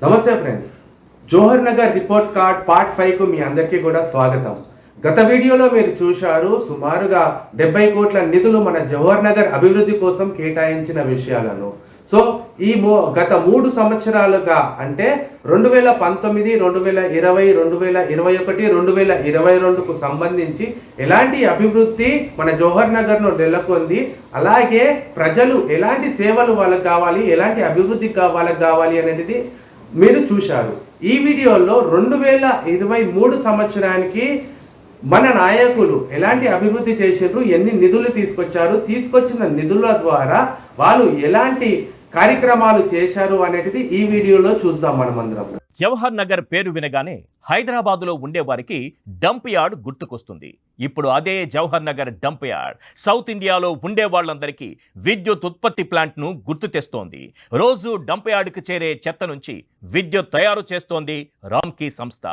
నమస్తే ఫ్రెండ్స్, జోహర్ Nagar report card part 5 కు మీ అందరికీ కూడా స్వాగతం. గత వీడియోలో మీరు చూశారు సుమారుగా 70 కోట్ల నిధులు మన జవహర్ నగర్ అభివృద్ధి కోసం కేటాయించిన విషయాలను. సో ఈ గత 3 సంవత్సరాలుగా అంటే 2019, 2020, 2021, 2022కు సంబంధించి ఎలాంటి అభివృద్ధి మన జవహర్ నగర్లో నెలకొంది, అలాగే ప్రజలు ఎలాంటి సేవలు వాళ్ళకి కావాలి, ఎలాంటి అభివృద్ధి వాళ్ళకి కావాలి అనేది మీరు చూశారు. ఈ వీడియోలో 2023 సంవత్సరానికి మన నాయకులు ఎలాంటి అభివృద్ధి చేశారు, ఎన్ని నిధులు తీసుకొచ్చిన నిధుల ద్వారా వాళ్ళు ఎలాంటి కార్యక్రమాలు చేశారు అనేది ఈ వీడియోలో చూద్దాం మనమందరం. జవహర్ నగర్ పేరు వినగానే హైదరాబాదులో ఉండేవారికి డంప్ యార్డ్ గుర్తుకొస్తుంది. ఇప్పుడు అదే Jawahar Nagar dump yard south ఇండియాలో ఉండే వాళ్ళందరికీ విద్యుత్ ఉత్పత్తి ప్లాంట్ను గుర్తు తెస్తోంది. రోజు డంప్ యార్డ్కి చేరే చెత్త నుంచి విద్యుత్ తయారు చేస్తోంది రామ్కీ సంస్థ.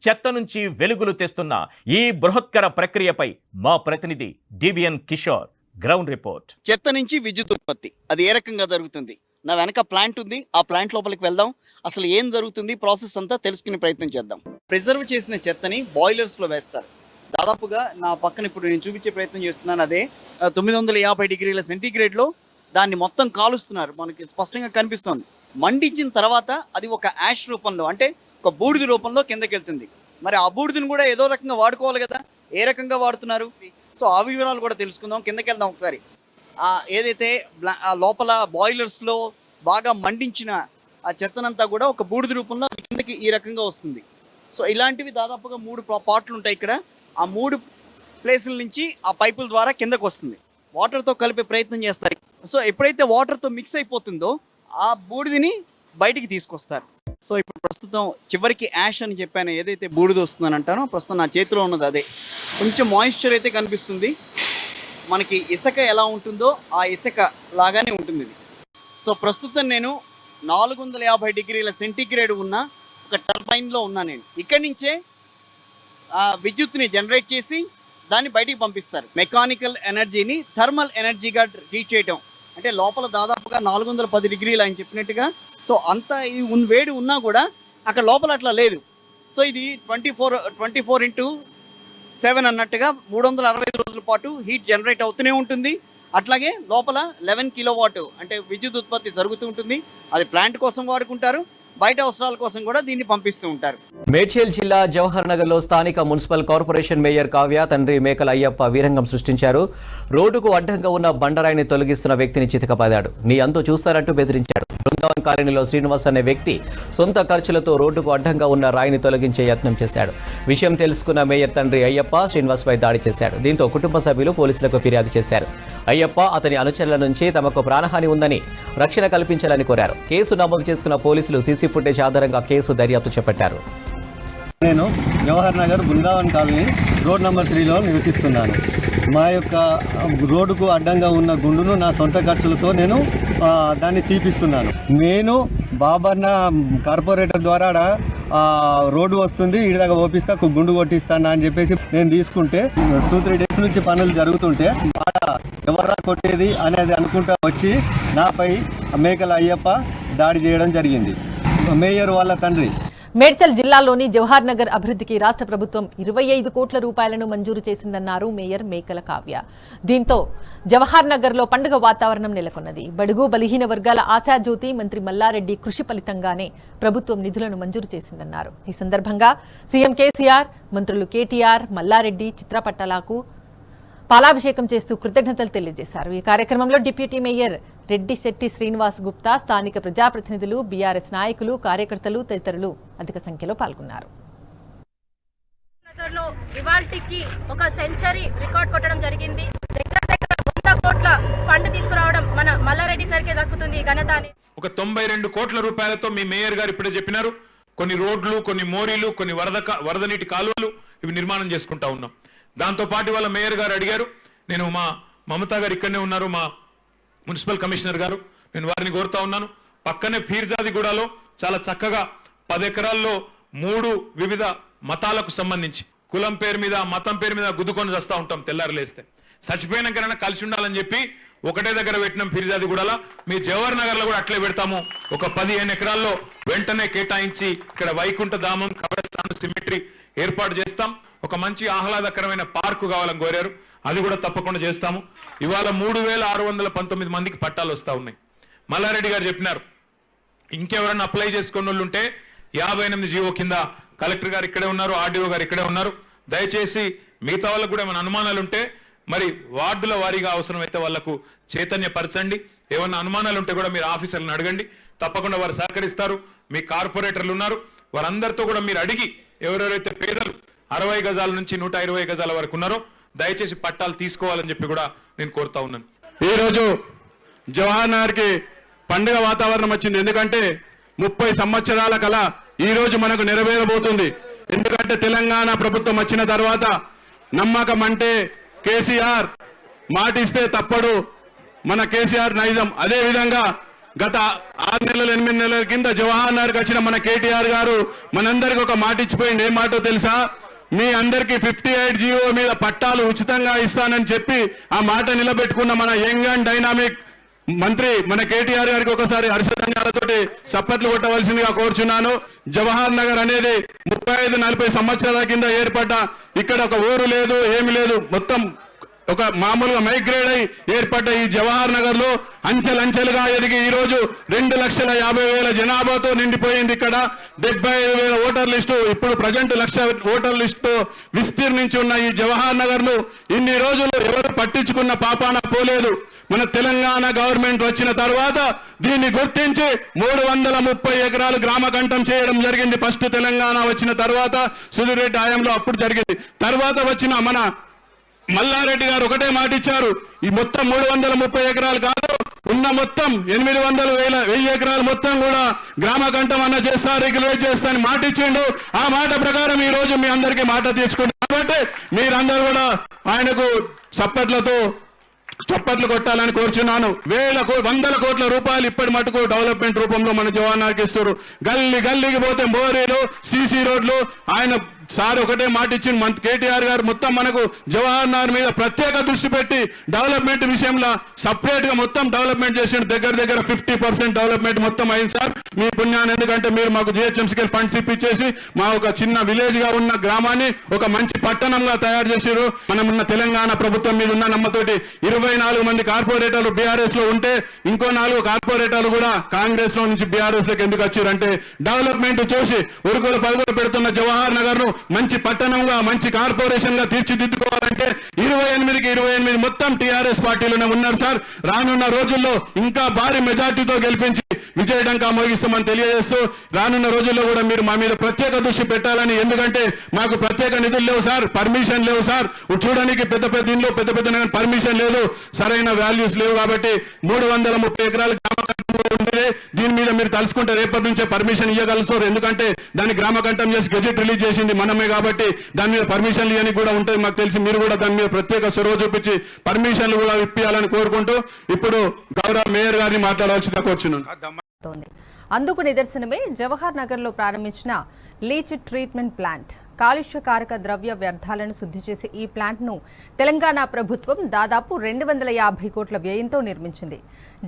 చెత్త నుంచి వెలుగులు తెస్తున్న ఈ బృహత్కర ప్రక్రియపై మా ప్రతినిధి డివిఎన్ కిషోర్ గ్రౌండ్ రిపోర్ట్. చెత్త నుంచి విద్యుత్ ఉత్పత్తి అది ఏ రకంగా జరుగుతుంది? నా వెనక ప్లాంట్ ఉంది, ఆ ప్లాంట్ లోపలికి వెళ్దాం, అసలు ఏం జరుగుతుంది, ప్రాసెస్ అంతా తెలుసుకునే ప్రయత్నం చేద్దాం. ప్రిజర్వ్ చేసిన చెత్తని బాయిలర్స్లో వేస్తారు. దాదాపుగా నా పక్కన ఇప్పుడు నేను చూపించే ప్రయత్నం చేస్తున్నాను, అదే 950 డిగ్రీల సెంటీగ్రేడ్లో దాన్ని మొత్తం కాలుస్తున్నారు. మనకి స్పష్టంగా కనిపిస్తుంది. మండించిన తర్వాత అది ఒక యాష్ రూపంలో, అంటే ఒక బూడిద రూపంలో కిందకి వెళ్తుంది. మరి ఆ బూడిదని కూడా ఏదో రకంగా వాడుకోవాలి కదా, ఏ రకంగా వాడుతున్నారు? సో ఆ వివరాలు కూడా తెలుసుకుందాం. కిందకి వెళ్దాం ఒకసారి. ఏదైతే లోపల బాయిలర్స్లో బాగా మండించిన ఆ చెత్తనంతా కూడా ఒక బూడిద రూపంలో కిందకి ఈ రకంగా వస్తుంది. సో ఇలాంటివి దాదాపుగా 3 పార్ట్లు ఉంటాయి ఇక్కడ. ఆ 3 ప్లేసుల నుంచి ఆ పైపుల ద్వారా కిందకు వస్తుంది. వాటర్తో కలిపే ప్రయత్నం చేస్తారు. సో ఎప్పుడైతే వాటర్తో మిక్స్ అయిపోతుందో ఆ బూడిదని బయటికి తీసుకొస్తారు. సో ఇప్పుడు ప్రస్తుతం చివరికి యాష్ అని చెప్పాను, ఏదైతే బూడిద వస్తుందని అంటానో ప్రస్తుతం నా చేతిలో ఉన్నది అదే. కొంచెం మాయిశ్చర్ అయితే కనిపిస్తుంది. మనకి ఇసుక ఎలా ఉంటుందో ఆ ఇసుక లాగానే ఉంటుంది ఇది. సో ప్రస్తుతం నేను 450 డిగ్రీల సెంటీగ్రేడ్ ఉన్న ఒక టర్బైన్లో ఉన్నా. నేను ఇక్కడి నుంచే విద్యుత్ని జనరేట్ చేసి దాన్ని బయటికి పంపిస్తారు. మెకానికల్ ఎనర్జీని థర్మల్ ఎనర్జీగా ట్రీట్ చేయటం. అంటే లోపల దాదాపుగా 410 డిగ్రీలు ఆయన చెప్పినట్టుగా. సో అంత వేడి ఉన్నా కూడా అక్కడ లోపల అట్లా లేదు. సో ఇది 24/7 అన్నట్టుగా 365 రోజుల పాటు హీట్ జనరేట్ అవుతూనే ఉంటుంది. అట్లాగే లోపల 11 కిలోవాట్ అంటే విద్యుత్ ఉత్పత్తి జరుగుతూ ఉంటుంది. అది ప్లాంట్ కోసం వాడుకుంటారు, బయట అవసరాల కోసం కూడా దీన్ని పంపిస్తూ ఉంటారు. మేడ్చల్ జిల్లా జవహర్ నగర్లో స్థానిక మున్సిపల్ కార్పొరేషన్ మేయర్ కావ్య తండ్రి మేకల అయ్యప్ప వీరంగం సృష్టించారు. రోడ్డుకు అడ్డంగా ఉన్న బండరాయిని తొలగిస్తున్న వ్యక్తిని చితకబాదాడు. నీ అంతు చూస్తారంటూ బెదిరించాడు. బృందావన్ కాలనీలో శ్రీనివాస్ అనే వ్యక్తి సొంత ఖర్చులతో రోడ్డుకు అడ్డంగా ఉన్న రాయిని తొలగించే యత్నం చేశాడు. విషయం తెలుసుకున్న మేయర్ తండ్రి అయ్యప్ప శ్రీనివాస్పై దాడి చేశాడు. దీంతో కుటుంబ సభ్యులు పోలీసులకు ఫిర్యాదు చేశారు. అయ్యప్ప అతని అనుచరుల నుంచి తమకు ప్రాణహాని ఉందని రక్షణ కల్పించాలని కోరారు. కేసు నమోదు చేసుకున్న పోలీసులు సీసీ ఫుటేజ్ ఆధారంగా కేసు దర్యాప్తు చేపట్టారు. నేను Jawahar Nagar Brindavan colony road number 3లో నివసిస్తున్నాను. మా యొక్క రోడ్డుకు అడ్డంగా ఉన్న గుండును నా సొంత ఖర్చులతో నేను దాన్ని తీపిస్తున్నాను. నేను బాబర్న కార్పొరేటర్ ద్వారా రోడ్డు వస్తుంది, ఇడిదాకా ఓపిస్తా గుండు కొట్టిస్తాను అని చెప్పేసి నేను తీసుకుంటే 2-3 డేస్ నుంచి పనులు జరుగుతుంటే ఎవర్రా కొట్టేది అనేది అనుకుంటా వచ్చి నాపై మేకల అయ్యప్ప దాడి చేయడం జరిగింది. మేయర్ వాళ్ళ తండ్రి. మేడ్చల్ జిల్లాలోని జవహర్ నగర్ అభివృద్ధికి రాష్ట్ర ప్రభుత్వం 25 కోట్ల రూపాయలను మంజూరు చేసిందన్నారు మేయర్ మేకల కావ్య. దీంతో జవహర్ నగర్లో పండుగ వాతావరణం నెలకొన్నది. బడుగు బలహీన వర్గాల ఆశాజ్యోతి మంత్రి మల్లారెడ్డి కృషి ఫలితంగానే ప్రభుత్వం నిధులను మంజూరు చేసిందన్నారు. ఈ సందర్భంగా సీఎం కేసీఆర్, మంత్రులు కేటీఆర్, మల్లారెడ్డి చిత్రపటాలకు పాలాభిషేకం చేస్తూ కృతజ్ఞతలు తెలియజేశారు. ఈ కార్యక్రమంలో డిప్యూటీ మేయర్ రెడ్డి శెట్టి శ్రీనివాస్ గుప్తా, స్థానిక ప్రజాప్రతినిధులు, బీఆర్ఎస్ నాయకులు, కార్యకర్తలు తదితరులు అధిక సంఖ్యలో పాల్గొన్నారు. నగర్లో ఇవాల్టికి ఒక సెంచరీ రికార్డ్ కొట్టడం జరిగింది. దగ్గర 100 కోట్ల ఫండ్ తీసుకురావడం మన మల్లారెడ్డి సార్కే దక్కుతుంది ఈ ఘనత. ఒక 92 కోట్ల రూపాయలతో మీ మేయర్ గారు ఇప్పుడే చెప్పినారు, కొన్ని రోడ్లు, కొన్ని మోరీలు, కొన్ని వరద నీటి కాలువలు ఇవి నిర్మాణం చేసుకుంటా ఉన్నాం. దాంతో పాటు వాళ్ళ మేయర్ గారు అడిగారు, నేను మా మమతా గారు ఇక్కడనే ఉన్నారు, మా మున్సిపల్ కమిషనర్ గారు, నేను వారిని కోరుతా ఉన్నాను, పక్కనే ఫీర్జాదిగూడలో చాలా చక్కగా 10 ఎకరాల్లో 3 వివిధ మతాలకు సంబంధించి కులం పేరు మీద మతం పేరు మీద గుద్దుకొని వస్తూ ఉంటాం తెల్లారులేస్తే. చచ్చిపోయినాకైనా కలిసి ఉండాలని చెప్పి ఒకటే దగ్గర పెట్టినాం ఫిర్యాదిగూడలో. మీ జవహర్ నగర్ లో కూడా అట్లే పెడతాము. ఒక 15 ఎకరాల్లో వెంటనే కేటాయించి ఇక్కడ వైకుంఠ ధామం, కబ్రస్థాన్, సిమెట్రీ ఏర్పాటు చేస్తాం. ఒక మంచి ఆహ్లాదకరమైన పార్కు కావాలని కోరారు, అది కూడా తప్పకుండా చేస్తాము. ఇవాళ 3619 మందికి పట్టాలు వస్తా ఉన్నాయి. మల్లారెడ్డి గారు చెప్పినారు, ఇంకెవరన్నా అప్లై చేసుకున్న వాళ్ళు ఉంటే 58 జీవో కింద కలెక్టర్ గారు ఇక్కడే ఉన్నారు, ఆర్డీఓ గారు ఇక్కడే ఉన్నారు. దయచేసి మిగతా వాళ్ళకు కూడా ఏమైనా అనుమానాలు ఉంటే మరి వార్డుల వారీగా అవసరమైతే వాళ్లకు చైతన్యపరచండి. ఏమన్నా అనుమానాలు ఉంటే కూడా మీరు ఆఫీసర్లను అడగండి, తప్పకుండా వారు సహకరిస్తారు. మీ కార్పొరేటర్లు ఉన్నారు, వారందరితో కూడా మీరు అడిగి ఎవరెవరైతే పేదలు 60 గజాల నుంచి 120 గజాల వరకు ఉన్నారో దయచేసి పట్టాలు తీసుకోవాలని చెప్పి కూడా నేను కోరుతా ఉన్నాను. ఈరోజు జవహర్ నగర్ కి పండుగ వాతావరణం వచ్చింది. ఎందుకంటే 30 సంవత్సరాల కల ఈ రోజు మనకు నెరవేరబోతుంది. ఎందుకంటే తెలంగాణ ప్రభుత్వం వచ్చిన తర్వాత నమ్మకం అంటే కేసీఆర్, మాటిస్తే తప్పడు మన కేసీఆర్ నైజం. అదే విధంగా గత 6 నెలలు 8 నెలల కింద జవహర్ నగర్కి వచ్చిన మన కేటీఆర్ గారు మనందరికి ఒక మాట ఇచ్చిపోయింది. ఏం మాటో తెలుసా? మీ అందరికీ 58 జీవో మీద పట్టాలు ఉచితంగా ఇస్తానని చెప్పి ఆ మాట నిలబెట్టుకున్న మన యంగ్ అండ్ డైనామిక్ మంత్రి మన కేటీఆర్ గారికి ఒకసారి హర్షధన్యాలతోటి చప్పట్లు కొట్టవలసిందిగా కోరుచున్నాను. జవహర్ నగర్ అనేది 35-40 సంవత్సరాల కింద ఏర్పడ్డ ఇక్కడ ఒక ఊరు లేదు, ఏమి లేదు, మొత్తం ఒక మామూలుగా మైగ్రేడ్ అయి ఏర్పడ్డ ఈ జవహర్ నగర్ లో అంచెలంచెలుగా ఎదిగి ఈ రోజు 2,50,000 జనాభాతో నిండిపోయింది. ఇక్కడ 75,000 ఓటర్ లిస్టు, ఇప్పుడు ప్రజెంట్ 1,00,000 ఓటర్ లిస్టు విస్తీర్ణించి ఉన్న ఈ జవహర్ నగర్ ను ఇన్ని రోజులు ఎవరు పట్టించుకున్న పాపాన పోలేదు. మన తెలంగాణ గవర్నమెంట్ వచ్చిన తర్వాత దీన్ని గుర్తించి 330 ఎకరాలు గ్రామ కంఠం చేయడం జరిగింది. ఫస్ట్ తెలంగాణ వచ్చిన తర్వాత సుధిరెడ్డి హయాంలో అప్పుడు జరిగింది. తర్వాత వచ్చిన మన మల్లారెడ్డి గారు ఒకటే మాట ఇచ్చారు, ఈ మొత్తం 330 ఎకరాలు కాదు, ఉన్న మొత్తం 800,000 ఎకరాలు మొత్తం కూడా గ్రామ కంఠం అన్న చేస్తా, రెగ్యులేట్ చేస్తా అని మాట ఇచ్చిండు. ఆ మాట ప్రకారం ఈ రోజు మీ అందరికీ మాట తీర్చుకుంటారు. కాబట్టి మీరందరూ కూడా ఆయనకు చప్పట్లు కొట్టాలని కోరుచున్నాను. 100 కోట్ల రూపాయలు ఇప్పటి మటుకు డెవలప్మెంట్ రూపంలో మన జవహర్ నగర్కి ఇస్తారు. గల్లీకి పోతే మోరీలు, సీసీ రోడ్లు. ఆయన సార్ ఒకటే మాట ఇచ్చింది, కేటీఆర్ గారు మొత్తం మనకు జవహర్ నగర్ మీద ప్రత్యేక దృష్టి పెట్టి డెవలప్మెంట్ విషయంలో సపరేట్ గా మొత్తం డెవలప్మెంట్ చేసిండు. దగ్గర 50% డెవలప్మెంట్ మొత్తం అయింది సార్, మీ పుణ్యాన్ని. ఎందుకంటే మీరు మాకు జిహెచ్ఎంసీకి ఫండ్స్ ఇప్పించేసి మా ఒక చిన్న విలేజ్ గా ఉన్న గ్రామాన్ని ఒక మంచి పట్టణంగా తయారు చేశారు. మనం ఉన్న తెలంగాణ ప్రభుత్వం మీద ఉన్న నమ్మతోటి 24 మంది కార్పొరేటర్లు బీఆర్ఎస్ లో ఉంటే ఇంకో 4 కార్పొరేటర్లు కూడా కాంగ్రెస్ లో నుంచి బీఆర్ఎస్ లోకి ఎందుకు వచ్చారంటే డెవలప్మెంట్ చూసి ఉరుకులు పరుగులు పెడుతున్న జవహర్ నగర్ ను మంచి పట్టణంగా, మంచి కార్పొరేషన్ గా తీర్చిదిద్దుకోవాలంటే 28కి 28 మొత్తం టీఆర్ఎస్ పార్టీలోనే ఉన్నారు సార్. రానున్న రోజుల్లో ఇంకా భారీ మెజార్టీతో గెలిపించి విజయడంకా మోగిస్తామని తెలియజేస్తూ, రానున్న రోజుల్లో కూడా మీరు మా మీద ప్రత్యేక దృష్టి పెట్టాలని. ఎందుకంటే మాకు ప్రత్యేక నిధులు లేవు సార్, పర్మిషన్ లేవు సార్. చూడడానికి పెద్ద ఇంట్లో పెద్ద పర్మిషన్ లేదు, సరైన వాల్యూస్ లేవు. కాబట్టి 330 ఎకరాలు గ్రామ కంఠంలో ఉండేది. దీని మీద మీరు తలుచుకుంటే రేపటి నుంచే పర్మిషన్ ఇవ్వగలుగుతారు. ఎందుకంటే దాన్ని గ్రామ కంఠం చేసి గెజెట్ రిలీజ్ చేసింది మనమే. కాబట్టి దాని మీద పర్మిషన్లు ఇవన్నీ కూడా ఉంటాయి మాకు తెలిసి. మీరు కూడా దాని మీద ప్రత్యేక చొరవ చూపించి పర్మిషన్లు కూడా ఇప్పించాలని కోరుకుంటూ ఇప్పుడు గౌరవ మేయర్ గారిని మాట్లాడవలసిందిగా కోరుచున్నాను. అందుకు నిదర్శనమే జవహర్ నగర్ లో ప్రారంభించిన లీచ్ ట్రీట్మెంట్ ప్లాంట్. కాలుష్యకారక ద్రవ్య వ్యర్థాలను శుద్ధి చేసే ఈ ప్లాంట్ను తెలంగాణ ప్రభుత్వం దాదాపు 250 కోట్ల వ్యయంతో నిర్మించింది.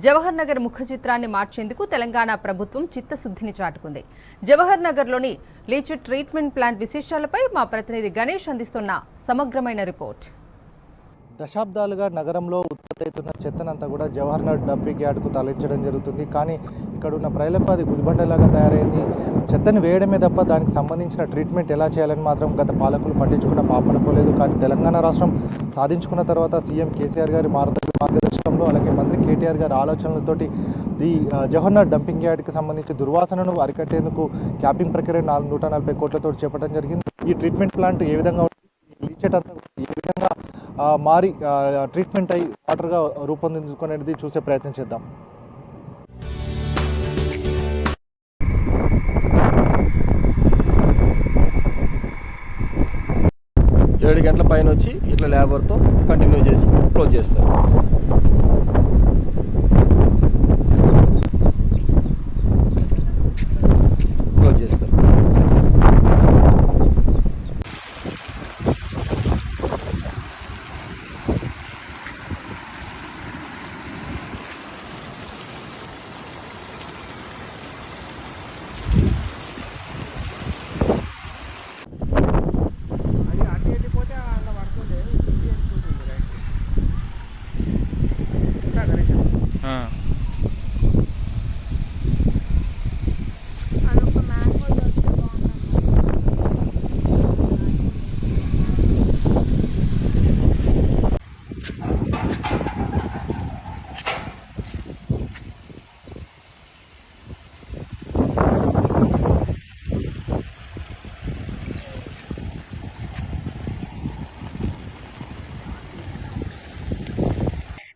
జవహర్ నగర్ ముఖ చిత్రాన్ని మార్చేందుకు తెలంగాణ ప్రభుత్వం చిత్తశుద్ధిని చాటుకుంది. జవహర్ నగర్లోని లీచ్ ట్రీట్మెంట్ ప్లాంట్ విశేషాలపై మా ప్రతినిధి గణేష్ అందిస్తున్న సమగ్రమైన రిపోర్ట్. దశాబ్దాలుగా నగరంలో ఉత్పత్తి అవుతున్న చెత్తనంతా కూడా జవహర్ నగర్ డంపింగ్ యార్డ్కు తరలించడం జరుగుతుంది. కానీ ఇక్కడ ఉన్న ప్రజలకు అది గుదిబండలాగా తయారైంది. చెత్తను వేయడమే తప్ప దానికి సంబంధించిన ట్రీట్మెంట్ ఎలా చేయాలని మాత్రం గత పాలకులు పట్టించుకున్న పాపన పోలేదు. కానీ తెలంగాణ రాష్ట్రం సాధించుకున్న తర్వాత సీఎం కేసీఆర్ గారి మార్గదర్శకంలో, అలాగే మంత్రి కేటీఆర్ గారి ఆలోచనలతోటి ఈ జవహర్ నగర్ డంపింగ్ యార్డ్కి సంబంధించి దుర్వాసనను అరికట్టేందుకు క్యాపింగ్ ప్రక్రియ 140 కోట్లతో చేపట్టడం జరిగింది. ఈ ట్రీట్మెంట్ ప్లాంట్ ఏ విధంగా లీచేటంతా ఏ విధంగా మారి ట్రీట్మెంట్ అయ్యి వాటర్గా రూపొందించుకునేది చూసే ప్రయత్నం చేద్దాం. ఏడు గంటల పైన వచ్చి ఇట్లా లేబర్తో కంటిన్యూ చేసి క్లోజ్ చేస్తారు.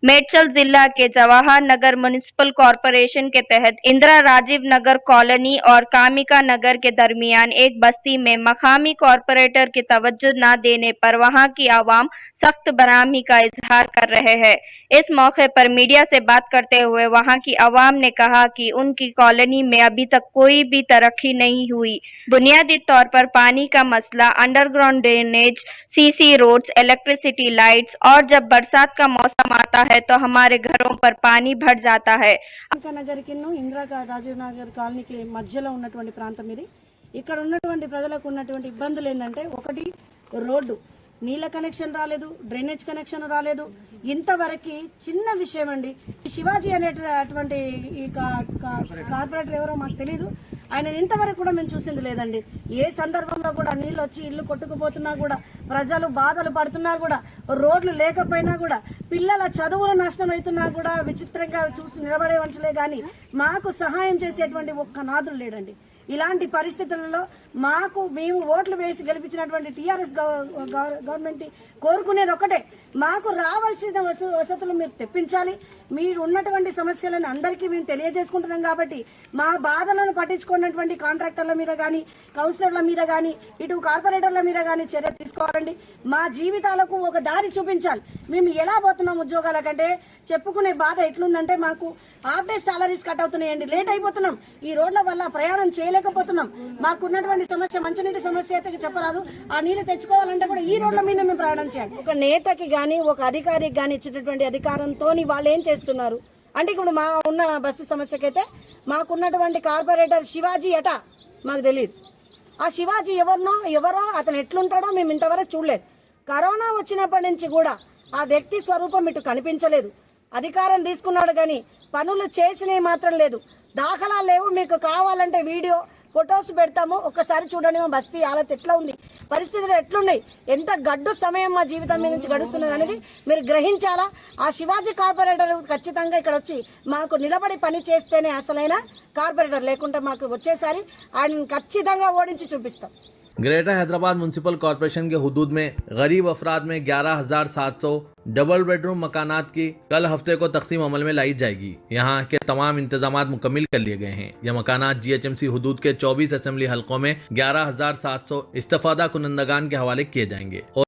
मेडचल जिला के जवाहर नगर म्युनिसिपल कॉरपोरेशन के तहत इंदिरा राजीव नगर कॉलोनी और कामिका नगर के दरमियान एक बस्ती में मकामी कॉरपोरेटर की तवज्जो न देने पर वहां की आवाम सख्त बरहमी का इजहार कर रहे हैं। इस मौके पर मीडिया से बात करते हुए वहां की आवाम ने कहा कि उनकी कॉलोनी में अभी तक कोई भी तरक्की नहीं हुई। बुनियादी तौर पर पानी का मसला, underground drainage, CC roads, electricity lights और जब बरसात का मौसम आता है तो हमारे घरों पर पानी भर जाता है। నగర్ కిన్ను ఇందిరా రాజీవ్ నగర్ కాలనీకి మధ్యలో ఉన్నటువంటి ప్రాంతం ఇది. ఇక్కడ ఉన్నటువంటి ప్రజలకు ఉన్నటువంటి ఇబ్బందులు ఏంటంటే, ఒకటి రోడ్డు, నీళ్ళ కనెక్షన్ రాలేదు, డ్రైనేజ్ కనెక్షన్ రాలేదు. ఇంతవరకు చిన్న విషయం అండి. శివాజీ అనేటువంటి ఈ కార్పొరేటర్ ఎవరో మాకు తెలియదు. ఆయన ఇంతవరకు కూడా మేము చూసింది లేదండి. ఏ సందర్భంలో కూడా నీళ్ళు వచ్చి ఇల్లు కొట్టుకుపోతున్నా కూడా, ప్రజలు బాధలు పడుతున్నా కూడా, రోడ్లు లేకపోయినా కూడా, పిల్లల చదువులు నష్టం అవుతున్నా కూడా విచిత్రంగా చూస్తూ నిలబడే మనుషులే కానీ మాకు సహాయం చేసేటువంటి ఒక్క నాదులు లేడండి. ఇలాంటి పరిస్థితులలో మేము ఓట్లు వేసి గెలిపించినటువంటి టీఆర్ఎస్ గవర్నమెంట్ కోరుకునేది ఒకటే, మాకు రావాల్సిన వసతులు మీరు తెప్పించాలి. మీరు ఉన్నటువంటి సమస్యలను అందరికీ మేము తెలియజేసుకుంటున్నాం కాబట్టి మా బాధలను పట్టించుకున్నటువంటి కాంట్రాక్టర్ల మీద కానీ, కౌన్సిలర్ల మీద కానీ, ఇటు కార్పొరేటర్ల మీద కానీ చర్య తీసుకోవాలండి. మా జీవితాలకు ఒక దారి చూపించాలి. మేము ఎలా పోతున్నాం ఉద్యోగాల కంటే చెప్పుకునే బాధ ఎట్లుందంటే, మాకు హాఫ్ డే సాలరీస్ కట్ అవుతున్నాయండి, లేట్ అయిపోతున్నాం. ఈ రోడ్ల వల్ల ప్రయాణం చేయలేకపోతున్నాం. మాకున్నటువంటి సమస్య మంచినీటి సమస్య అయితే చెప్పరాదు. ఆ నీళ్లు తెచ్చుకోవాలంటే కూడా ఈ రోడ్ల మీద మేము ప్రయాణం చేయాలి. ఒక నేతకి గాని, ఒక అధికారికి గాని ఇచ్చినటువంటి అధికారంతో వాళ్ళు ఏం చేస్తున్నారు అంటే, ఇప్పుడు మా ఉన్న బస్సు సమస్యకైతే మాకున్నటువంటి కార్పొరేటర్ శివాజీ అట మాకు తెలియదు. ఆ శివాజీ ఎవరో అతను ఎట్లుంటాడో మేము ఇంతవరకు చూడలేదు. కరోనా వచ్చినప్పటి నుంచి కూడా ఆ వ్యక్తి స్వరూపం ఇటు కనిపించలేదు. అధికారం తీసుకున్నాడు కానీ పనులు చేసినవి మాత్రం లేదు. దాఖలాలు లేవు. మీకు కావాలంటే వీడియో ఫొటోస్ పెడతాము, ఒక్కసారి చూడండి మా బస్తీ హాలత్ ఎట్లా ఉంది, పరిస్థితులు ఎట్లున్నాయి, ఎంత గడ్డు సమయం మా జీవితం మీద నుంచి గడుస్తున్నది అనేది మీరు గ్రహించాలా. ఆ శివాజీ కార్పొరేటర్ ఖచ్చితంగా ఇక్కడ వచ్చి మాకు నిలబడి పని చేస్తేనే అసలైన కార్పొరేటర్, లేకుంటే మాకు వచ్చేసారి ఆయన ఖచ్చితంగా ఓడించి చూపిస్తాం. ग्रेटर हैदराबाद म्यूनसिपल कॉरपोरेशन के हुदूद में गरीब अफराद में 11,700 डबल बेडरूम मकानात की कल हफ्ते को तकसीम अमल में लाई जाएगी। यहाँ के तमाम इंतजामात मुकम्मिल कर लिए गए हैं। यह मकानात GHMC हुदूद के 24 असेंबली हलकों में 11,700 इस्तेफादा कुनंदगान के हवाले किए जाएंगे। और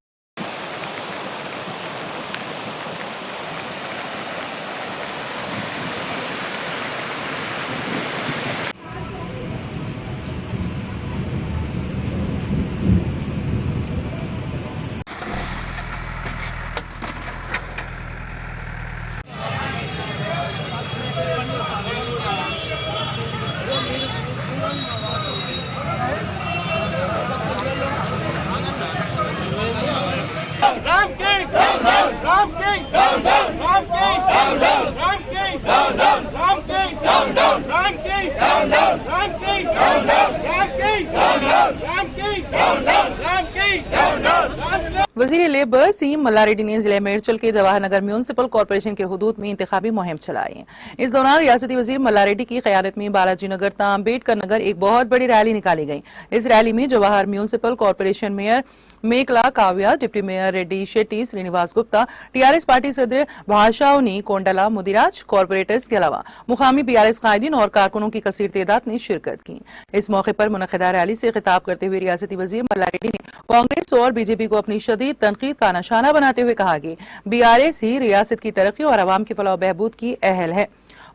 वज़ीर लेबर सीएम मल्ला रेड्डी ने जिले मेडचल के जवाहर नगर म्यूनसिपल कॉरपोरेशन के हुदूद में इंतखाबी मुहिम चलाई है। इस दौरान रियासती वज़ीर मल्ला रेड्डी की क़यादत में बालाजी नगर ता अम्बेडकर नगर एक बहुत बड़ी रैली निकाली गई। इस रैली में Jawahar municipal corporation mayor Mekala Kavya, deputy mayor Reddy Shetty, Srinivas Gupta, TRS party सदर भाषाउनी कोंडला मुदिराज, कॉरपोरेटर्स के अलावा मुकामी बीआरएस कायदीन और कारकुनों की कसीर तादाद ने शिरकत की। इस मौके पर मुनक़िदा रैली से खिताब करते हुए रियासती वज़ीर मल्ला रेड्डी ने कांग्रेस और बीजेपी को अपनी शदीद तनकीद का निशाना बनाते हुए कहा कि बीआरएस ही रियासत की तरक्की और अवाम की फलाह बहबूद की अहल है।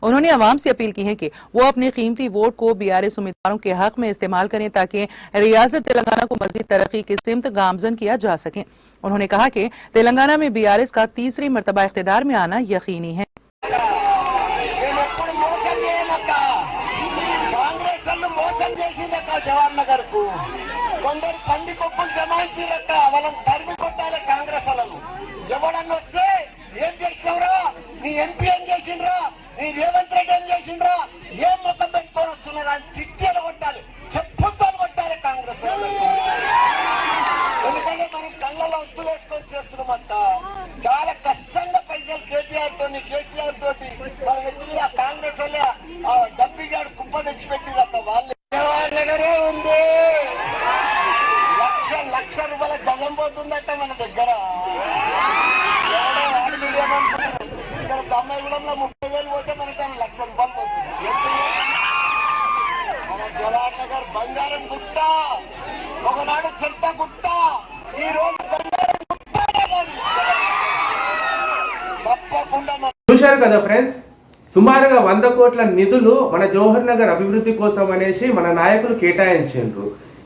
उन्होंने अवाम से अपील की है कि वो अपने कीमती वोट को बीआरएस उम्मीदवारों के हक में इस्तेमाल करें ताकि रियासत तेलंगाना को मजीद तरक्की की सिमत गामजन किया जा सके। उन्होंने कहा कि तेलंगाना में बीआरएस का तीसरी मरतबा इख्तिदार में आना यकीनी है। జవహర్ నగర్ కు కొందరు పంది కొప్పులు జమాయించిరక్క, వాళ్ళని తరిమి కొట్టాలి కాంగ్రెస్ వాళ్ళను. ఎవడన్నా వస్తే ఏం చేసినవరా, నీ ఎంపీ ఏం చేసిండ్రా, నీ రేవంత్ రెడ్డి ఏం చేసిండ్రా, ఏం మొత్తం పెట్టుకొని వస్తున్నారు అని తిట్టేలు కొట్టాలి, చెప్పులతో కొట్టాలి కాంగ్రెస్ వాళ్ళకు. ఎందుకంటే మనం కళ్ళలో ఉత్తులు వేసుకొని చేస్తున్నామంట. చాలా కష్టంగా పైసలు కేటీఆర్ తోని, కేసీఆర్ తోటి మన ఎత్తుగా కాంగ్రెస్ వాళ్ళే డబ్బిగాడు కుప్ప తెచ్చిపెట్టిరక్క. వాళ్ళే జవహర్ నగరే ఉంది, లక్ష రూపాయల గజం పోతుందట మన దగ్గర. ఇక్కడ ధర్మయుగంలో 30,000 పోతే మనకి 1,00,000 రూపాయలు పోతుంది. మన జవహర్ నగర్ బంగారం గుట్ట, ఒకనాడు చెత్త గుట్ట, ఈ రోజు బంగారం గుట్ట. తప్పకుండా చూశారు కదా ఫ్రెండ్స్, సుమారుగా 100 కోట్ల నిధులు మన జవహర్ నగర్ అభివృద్ధి కోసం అనేసి మన నాయకులు కేటాయించారు.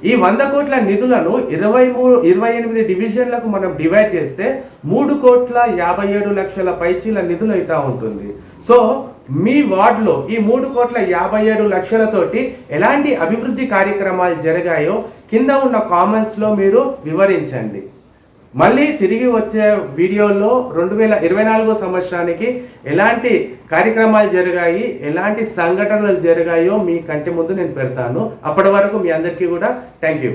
ఈ 100 కోట్ల నిధులను 28 డివిజన్లకు మనం డివైడ్ చేస్తే 3,57,00,000 పైచీల నిధులు అయితే ఉంటుంది. సో మీ వార్డులో ఈ 3,57,00,000తోటి ఎలాంటి అభివృద్ధి కార్యక్రమాలు జరిగాయో కింద ఉన్న కామెంట్స్లో మీరు వివరించండి. మళ్ళీ తిరిగి వచ్చే వీడియోలో 2024 సంవత్సరానికి ఎలాంటి కార్యక్రమాలు జరిగాయి, ఎలాంటి సంఘటనలు జరిగాయో మీ కంటి ముందు నేను పెడతాను. అప్పటి వరకు మీ అందరికీ కూడా థ్యాంక్ యూ.